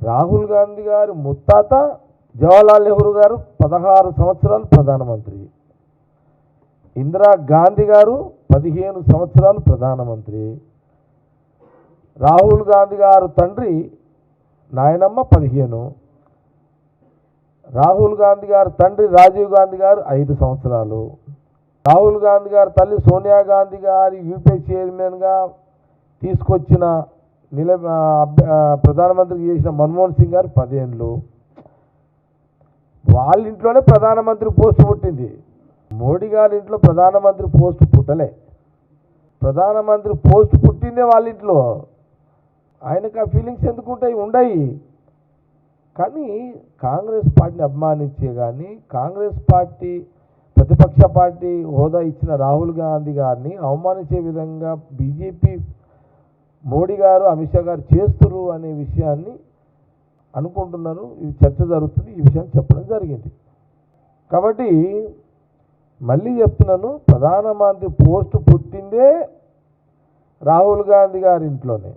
రాహుల్ గాంధీ గారు ముత్తాత జవహర్లాల్ నెహ్రూ గారు 16 సంవత్సరాలు ప్రధానమంత్రి, ఇందిరా గాంధీ గారు 15 సంవత్సరాలు ప్రధానమంత్రి, రాహుల్ గాంధీ గారు తండ్రి నాయనమ్మ 15, రాహుల్ గాంధీ గారు తండ్రి రాజీవ్ గాంధీ గారు 5 సంవత్సరాలు, రాహుల్ గాంధీ గారి తల్లి సోనియా గాంధీ గారి యూపీఏ చైర్మన్గా తీసుకొచ్చిన ప్రధానమంత్రికి చేసిన మన్మోహన్ సింగ్ గారు 10 ఏళ్ళు. వాళ్ళ ఇంట్లోనే ప్రధానమంత్రి పోస్ట్ పుట్టింది. మోడీ గారి ఇంట్లో ప్రధానమంత్రి పోస్ట్ పుట్టలే. ప్రధానమంత్రి పోస్ట్ పుట్టిందే వాళ్ళ ఇంట్లో. ఆయనకు ఆ ఫీలింగ్స్ ఎందుకు ఉండయి. కానీ కాంగ్రెస్ పార్టీని అభిమానించే కానీ కాంగ్రెస్ పార్టీ ప్రతిపక్ష పార్టీ హోదా ఇచ్చిన రాహుల్ గాంధీ గారిని అవమానించే విధంగా బీజేపీ మోడీ గారు అమిత్ షా గారు చేస్తున్నారు అనే విషయాన్ని అనుకుంటున్నారు. ఇది చర్చ జరుగుతుంది, ఈ విషయాన్ని చెప్పడం జరిగింది. కాబట్టి మళ్ళీ చెప్తున్నాను, ప్రధానమంత్రి పోస్ట్ పుట్టిందే రాహుల్ గాంధీ గారి ఇంట్లోనే.